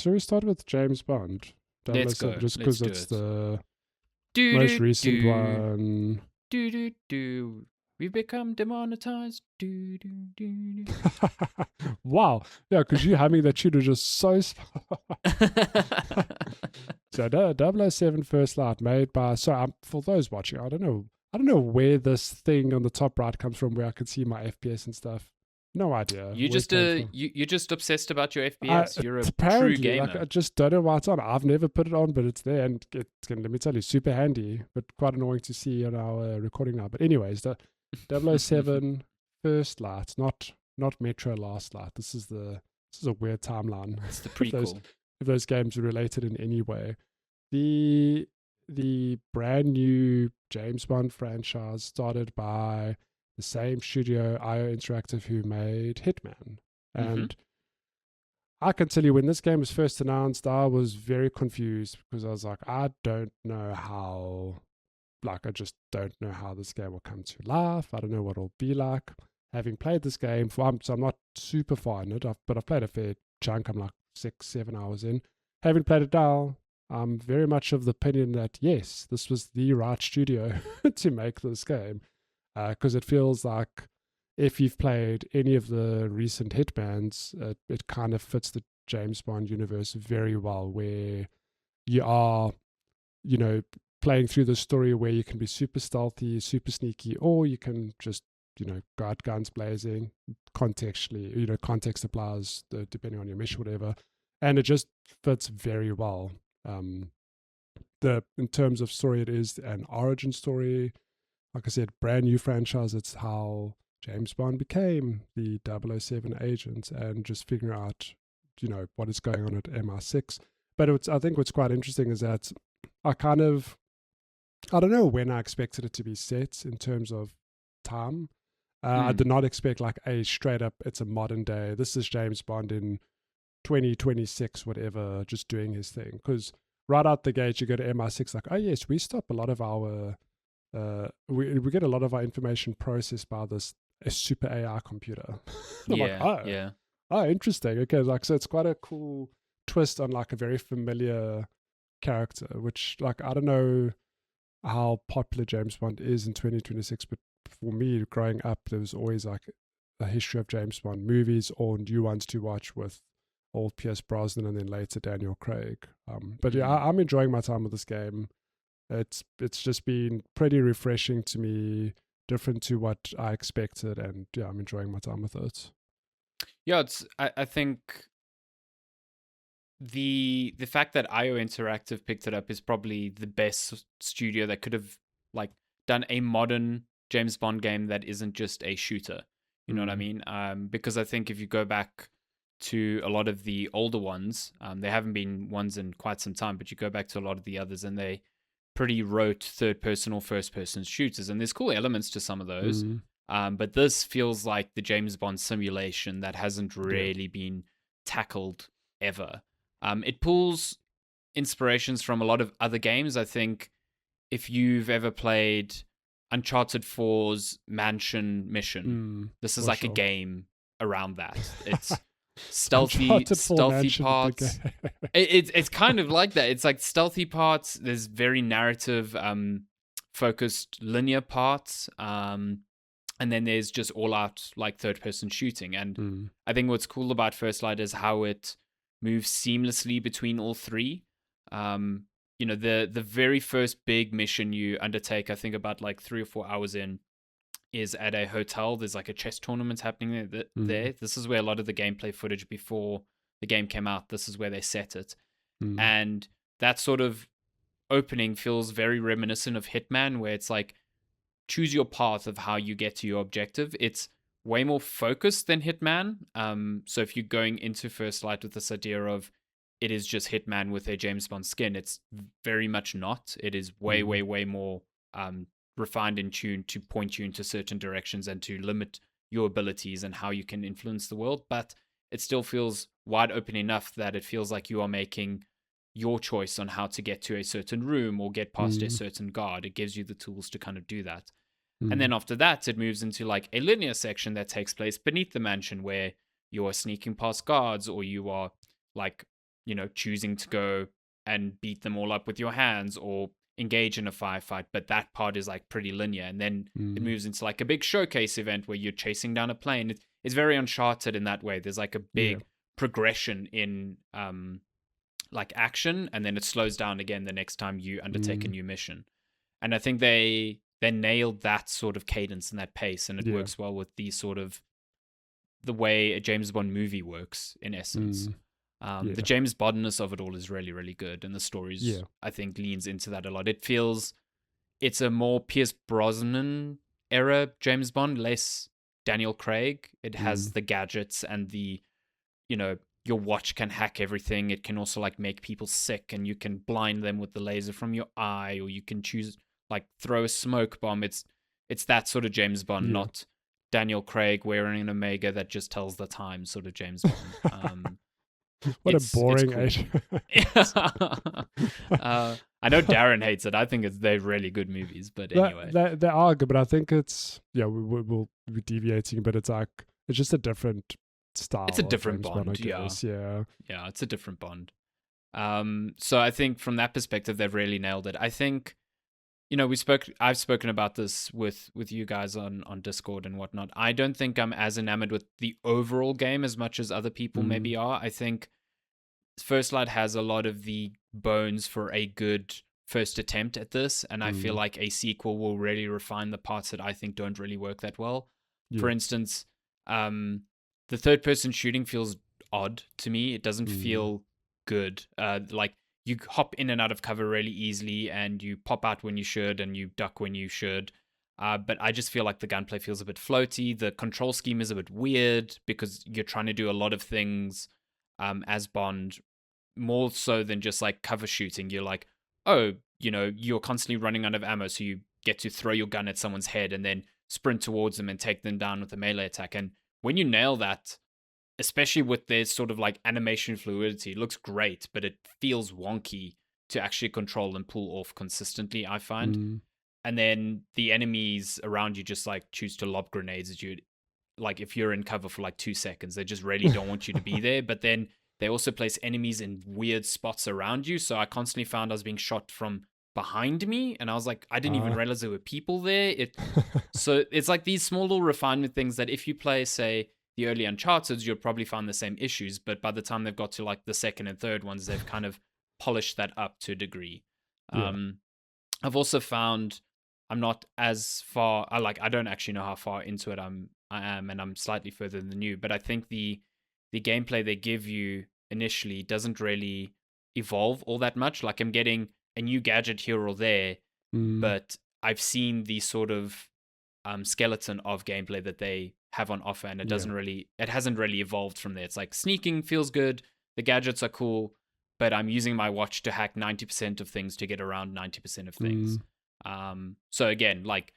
So we start with James Bond, Let's 007, go. just Let's because do it's it. the Do most do recent do one. do. We've become demonetized. Do do do do. Wow. Yeah, because you having that tune was just so. So 007 First Light, made by. So for those watching, I don't know where this thing on the top right comes from, where I can see my FPS and stuff. No idea You where it just came from. you're just obsessed about your FPS. You're a true Apparently, like, I gamer. just don't know why it's on. I've never put it on, but it's there, and it's going to, let me tell you, super handy, but quite annoying to see on our recording now. But anyways, the 007 First Light, not Metro Last Light. This is a weird timeline. It's the if those prequel. if those games are related in any way. The brand new James Bond franchise started by the same studio, IO Interactive, who made Hitman. Mm-hmm. And I can tell you, when this game was first announced, I was very confused because I was like, I don't know how, like, I just don't know how this game will come to life. I don't know what it'll be like. Having played this game, so I'm not super far in it, but I've played a fair chunk. I'm like 6-7 hours in. Having played it now, I'm very much of the opinion that yes, this was the right studio to make this game, because it feels like if you've played any of the recent Hitmans, it kind of fits the James Bond universe very well, where you are, you know, playing through the story where you can be super stealthy, super sneaky, or you can just, go out guns blazing. Contextually, context applies depending on your mission, whatever, and it just fits very well. In terms of story, it is an origin story. Like I said, brand new franchise. It's how James Bond became the 007 agent, and just figuring out, what is going on at MI6. But I think what's quite interesting is that I don't know when I expected it to be set in terms of time. I did not expect like a straight up, it's a modern day, this is James Bond in 2026, whatever, just doing his thing. Because right out the gate, you go to MI6, like, oh yes, we stop a lot of our, we get a lot of our information processed by a super AI computer. I'm like, Yeah. oh, interesting. Okay, like, so it's quite a cool twist on like a very familiar character, which, like, I don't know how popular James Bond is in 2026, but for me, growing up, there was always like a history of James Bond movies or new ones to watch with old Pierce Brosnan and then later Daniel Craig. But yeah, I'm enjoying my time with this game. It's just been pretty refreshing to me, different to what I expected, and yeah, I'm enjoying my time with it. Yeah, I think the fact that IO Interactive picked it up is probably the best studio that could have like done a modern James Bond game that isn't just a shooter. You know what I mean? Because I think if you go back to a lot of the older ones, there haven't been ones in quite some time, but you go back to a lot of the others and they pretty rote third person or first person shooters, and there's cool elements to some of those. But this feels like the James Bond simulation that hasn't really been tackled ever. It pulls inspirations from a lot of other games. I think if you've ever played Uncharted 4's Mansion Mission, this is like a game around that. It's stealthy parts. It's kind of like that. It's like stealthy parts. There's very narrative focused linear parts. And then there's just all out like third person shooting. And I think what's cool about First Light is how it moves seamlessly between all three. The very first big mission you undertake, I think about like 3 or 4 hours in, is at a hotel. There's like a chess tournament happening there. This is where a lot of the gameplay footage before the game came out, this is where they set it. And that sort of opening feels very reminiscent of Hitman, where it's like, choose your path of how you get to your objective. It's way more focused than Hitman. So if you're going into First Light with this idea of it is just Hitman with a James Bond skin, it's very much not. It is way, way, way more refined and tuned to point you into certain directions and to limit your abilities and how you can influence the world. But it still feels wide open enough that it feels like you are making your choice on how to get to a certain room or get past a certain guard. It gives you the tools to kind of do that. And then after that, it moves into like a linear section that takes place beneath the mansion, where you are sneaking past guards or you are like choosing to go and beat them all up with your hands or engage in a firefight, but that part is like pretty linear, and then it moves into like a big showcase event where you're chasing down a plane. It's very Uncharted in that way. There's like a big progression in like action, and then it slows down again the next time you undertake a new mission. And I think they nailed that sort of cadence and that pace, and it works well with the way a James Bond movie works in essence. The James Bondness of it all is really, really good, and the stories I think leans into that a lot. It's a more Pierce Brosnan era James Bond, less Daniel Craig. It has the gadgets and the, your watch can hack everything. It can also like make people sick, and you can blind them with the laser from your eye, or you can choose like throw a smoke bomb. It's that sort of James Bond, not Daniel Craig wearing an Omega that just tells the time sort of James Bond. What a boring age. I know Darren hates it. I think they're really good movies, but anyway. They are good, but I think it's, we'll be deviating, but it's like, it's just a different style. It's a different Bond, I guess. Yeah, it's a different Bond. So I think from that perspective, they've really nailed it. I think, I've spoken about this with you guys on Discord and whatnot. I don't think I'm as enamored with the overall game as much as other people maybe are. I think First Light has a lot of the bones for a good first attempt at this, and I feel like a sequel will really refine the parts that I think don't really work that well. For instance, the third-person shooting feels odd to me. It doesn't feel good. Like, you hop in and out of cover really easily, and you pop out when you should, and you duck when you should. But I just feel like the gunplay feels a bit floaty. The control scheme is a bit weird because you're trying to do a lot of things as Bond, more so than just like cover shooting. You're like, you're constantly running out of ammo, so you get to throw your gun at someone's head and then sprint towards them and take them down with a melee attack. And when you nail that, especially with their sort of like animation fluidity, it looks great, but it feels wonky to actually control and pull off consistently, I find. And then the enemies around you just like choose to lob grenades at you. Like if you're in cover for like 2 seconds, they just really don't want you to be there. But then they also place enemies in weird spots around you. So I constantly found I was being shot from behind me, and I was like, I didn't even realize there were people there. So it's like these small little refinement things that if you play, say, the early Uncharted, you'll probably find the same issues, but by the time they've got to like the second and third ones, they've kind of polished that up to a degree. I've also found I'm not as far. I don't actually know how far into it I am, and I'm slightly further than you. But I think the gameplay they give you initially doesn't really evolve all that much. Like, I'm getting a new gadget here or there, but I've seen the sort of skeleton of gameplay that they have on offer, and it hasn't really evolved from there. It's like sneaking feels good, the gadgets are cool, but I'm using my watch to hack 90% of things to get around 90% of things. So again, like,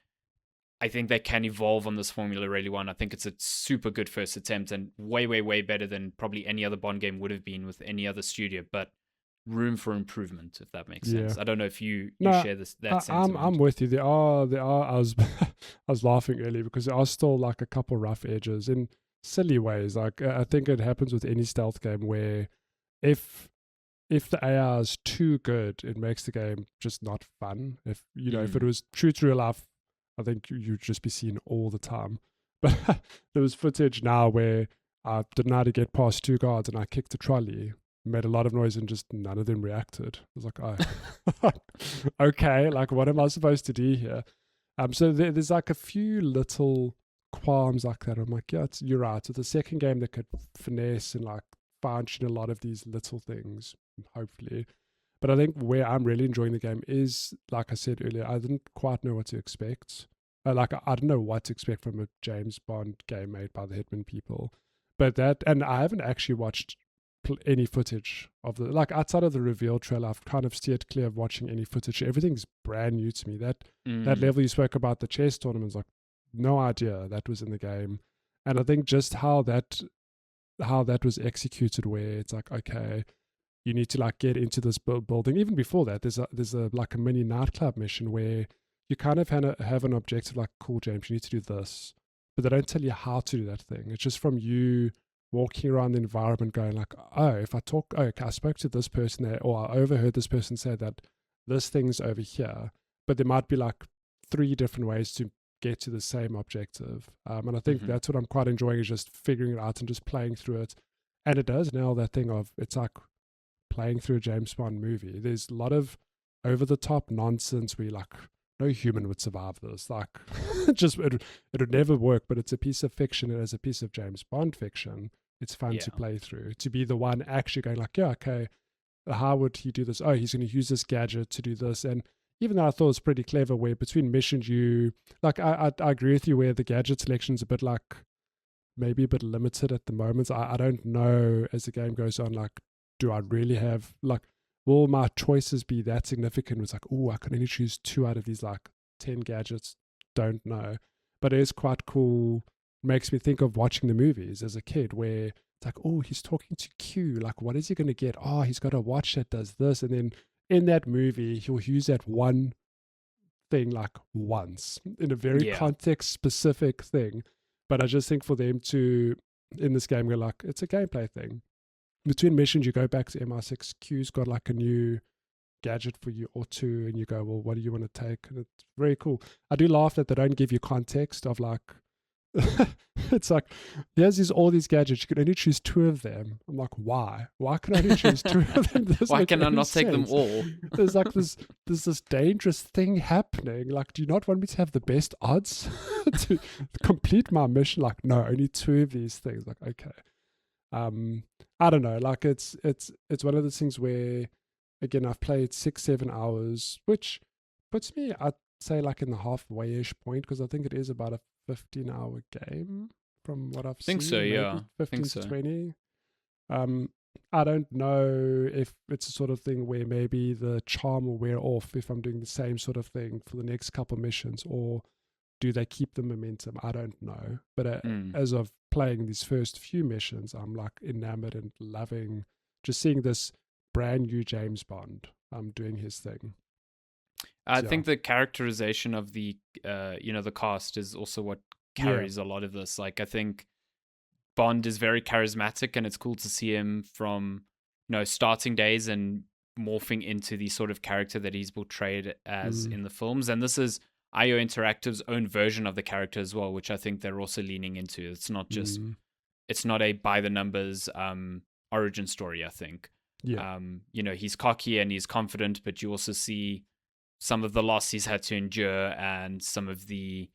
I think they can evolve on this formula really well. I think it's a super good first attempt, and way, way, way better than probably any other Bond game would have been with any other studio, but room for improvement, if that makes sense. I don't know if you share that sentiment. I'm with you. There are I was I was laughing earlier because there are still like a couple rough edges in silly ways. Like, I think it happens with any stealth game where if the AI is too good, it makes the game just not fun. If if it was true to real life, I think you'd just be seen all the time. But there was footage now where I didn't know how to get past 2 guards, and I kicked a trolley, made a lot of noise, and just none of them reacted. I was like, oh, okay, like, what am I supposed to do here? So there's like a few little qualms like that. I'm like, yeah, you're right. So the second game that could finesse and like fine-tune a lot of these little things, hopefully. But I think where I'm really enjoying the game is, like I said earlier, I didn't quite know what to expect. I don't know what to expect from a James Bond game made by the Hitman people. But and I haven't actually watched any footage of like, outside of the reveal trailer. I've kind of steered clear of watching any footage. Everything's brand new to me. That level you spoke about, the chess tournaments, like, no idea that was in the game. And I think just how that was executed, where it's like, okay, you need to like get into this building. Even before that, there's a like a mini nightclub mission where you kind of have an objective, like, cool, James, you need to do this, but they don't tell you how to do that thing. It's just from you walking around the environment going like, oh, if I talk, oh, okay, I spoke to this person there, or I overheard this person say that this thing's over here, but there might be like 3 different ways to get to the same objective. And I think that's what I'm quite enjoying, is just figuring it out and just playing through it. And it does nail that thing of, it's like playing through a James Bond movie. There's a lot of over the top nonsense where like, no human would survive this. Like, just it would never work. But it's a piece of fiction, and as a piece of James Bond fiction, it's fun to play through. To be the one actually going like, yeah, okay, how would he do this? Oh, he's going to use this gadget to do this. And even though I thought it was pretty clever, where between missions you like, I agree with you where the gadget selection's a bit like maybe a bit limited at the moment. I don't know as the game goes on, like, do I really have like, will my choices be that significant? It's like, oh, I can only choose 2 out of these like 10 gadgets. Don't know. But it is quite cool. Makes me think of watching the movies as a kid, where it's like, oh, he's talking to Q. Like, what is he going to get? Oh, he's got a watch that does this. And then in that movie, he'll use that one thing like once in a very context specific thing. But I just think for them to, in this game, go like, it's a gameplay thing. Between missions, you go back to MI6. Q's got like a new gadget for you or 2, and you go, well, what do you want to take? And it's very cool. I do laugh that they don't give you context of like, it's like, there's all these gadgets, you can only choose 2 of them. I'm like, why can I only choose 2 of them? Why can I not take them all? There's like there's this dangerous thing happening. Like, do you not want me to have the best odds to complete my mission? Like, no, only 2 of these things. Like, okay. I don't know, like it's one of those things where, again, I've played 6-7 hours, which puts me, I'd say, like in the halfway-ish point, because I think it is about a 15-hour game from what I've seen. I think so, yeah. 15 to 20. I don't know if it's a sort of thing where maybe the charm will wear off if I'm doing the same sort of thing for the next couple missions, or do they keep the momentum? I don't know. But as of playing these first few missions, I'm like enamored and loving just seeing this brand new James Bond doing his thing. I think the characterization of the the cast is also what carries a lot of this. Like, I think Bond is very charismatic, and it's cool to see him from starting days and morphing into the sort of character that he's portrayed as in the films. And this is IO Interactive's own version of the character as well, which I think they're also leaning into. It's not just it's not a by the numbers origin story, I think. He's cocky and he's confident, but you also see some of the loss he's had to endure and some of the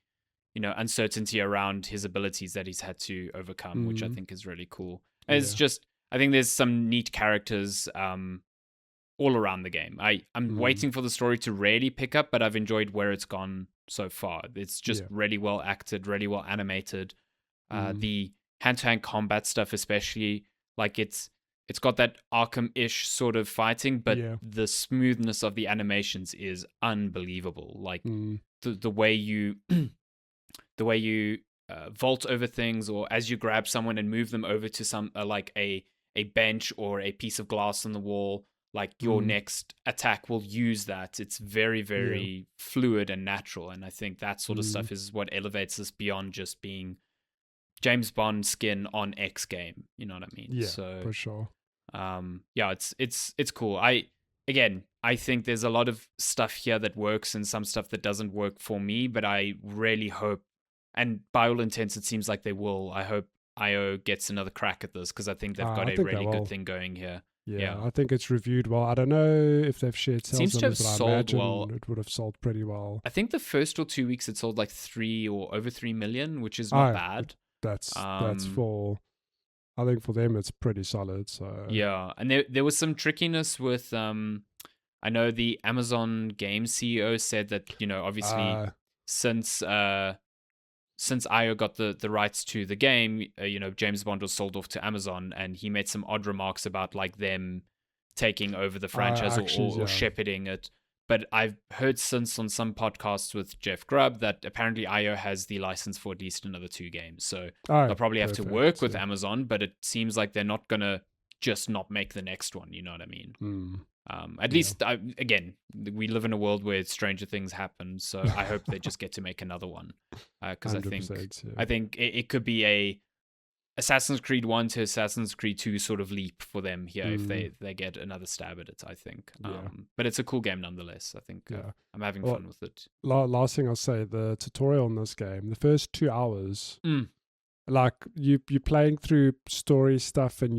uncertainty around his abilities that he's had to overcome, which I think is really cool. And it's just, I think there's some neat characters all around the game. I'm waiting for the story to really pick up, but I've enjoyed where it's gone so far. It's just really well acted, really well animated. The hand-to-hand combat stuff, especially, like it's got that Arkham-ish sort of fighting, but the smoothness of the animations is unbelievable. Like the way you vault over things, or as you grab someone and move them over to some like a bench or a piece of glass on the wall, like your next attack will use that. It's very, very fluid and natural. And I think that sort of stuff is what elevates this beyond just being James Bond skin on X game. You know what I mean? Yeah, so, for sure. It's cool. I think there's a lot of stuff here that works and some stuff that doesn't work for me, but I really hope, and by all intents, it seems like they will. I hope IO gets another crack at this, because I think they've got a really good thing going here. Yeah, I think it's reviewed well. I don't know if they've shared sales seems to have numbers, but I sold imagine well. It would have sold pretty well. I think the first or 2 weeks it sold like 3 or over 3 million, which is not bad. That's for, I think for them it's pretty solid. So yeah, and there was some trickiness with I know the Amazon game CEO said that obviously since IO got the rights to the game, James Bond was sold off to Amazon, and he made some odd remarks about like them taking over the franchise or shepherding it. But I've heard since on some podcasts with Jeff Grubb that apparently IO has the license for at least another 2 games. So they'll probably have to work with Amazon, but it seems like they're not going to just not make the next one. You know what I mean? At least, again, we live in a world where stranger things happen. So I hope they just get to make another one. Because I think it could be a Assassin's Creed 1 to Assassin's Creed 2 sort of leap for them here if Mm, they get another stab at it, I think. yeah, But it's a cool game nonetheless. I think yeah. I'm having Well, fun with it. last thing I'll say, the tutorial in this game, the first 2 hours, Mm. like you're playing through story stuff, and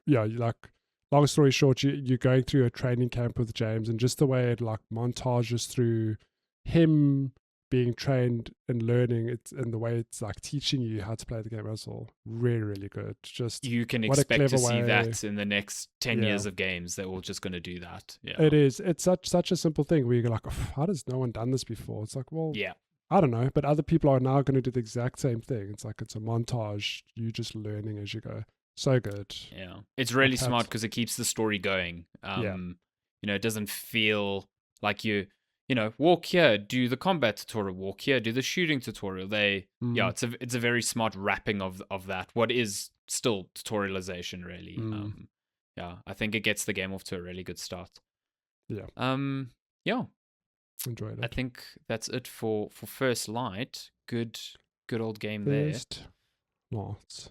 yeah, like, long story short, you're going through a training camp with James, and just the way it like montages through him being trained and learning it, and the way it's like teaching you how to play the game as well, really, really good. Just You can what a expect clever to see way. that in the next 10 Yeah, years of games. They're all just going to do that. Yeah. it is. It's such a simple thing where you're like, oh, how has no one done this before? It's like, well, Yeah. I don't know, but other people are now going to do the exact same thing. It's like it's a montage. You just learning as you go. So good. Yeah. It's really Like smart hats. because it keeps the story going. Yeah. It doesn't feel like walk here, do the combat tutorial, walk here, do the shooting tutorial. Mm, It's a very smart wrapping of that. What is still tutorialization really. mm, Yeah, I think it gets the game off to a really good start. yeah. Yeah, Enjoyed I it. think that's it for First Light. Good old game there. First, lots.